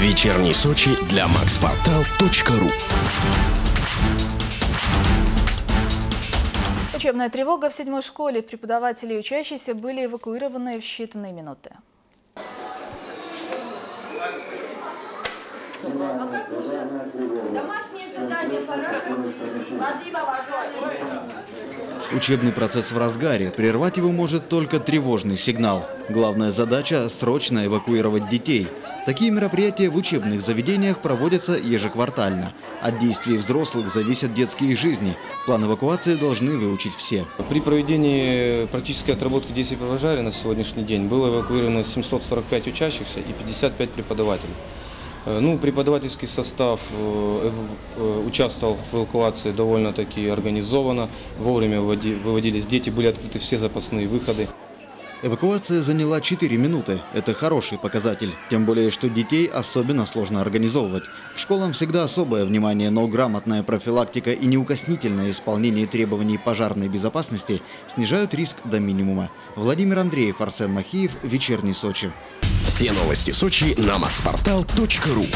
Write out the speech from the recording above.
Вечерний Сочи для maxportal.ru. Учебная тревога в 7-й школе. Преподаватели и учащиеся были эвакуированы в считанные минуты. А как нужно? Домашнее задание, пора. Спасибо большое. Учебный процесс в разгаре. Прервать его может только тревожный сигнал. Главная задача – срочно эвакуировать детей. Такие мероприятия в учебных заведениях проводятся ежеквартально. От действий взрослых зависят детские жизни. План эвакуации должны выучить все. При проведении практической отработки действий по пожаре на сегодняшний день было эвакуировано 745 учащихся и 55 преподавателей. Преподавательский состав участвовал в эвакуации довольно-таки организованно. Вовремя выводились дети, были открыты все запасные выходы. Эвакуация заняла 4 минуты. Это хороший показатель. Тем более, что детей особенно сложно организовывать. К школам всегда особое внимание, но грамотная профилактика и неукоснительное исполнение требований пожарной безопасности снижают риск до минимума. Владимир Андреев, Арсен Махиев, Вечерний Сочи. Все новости Сочи на maxportal.ru.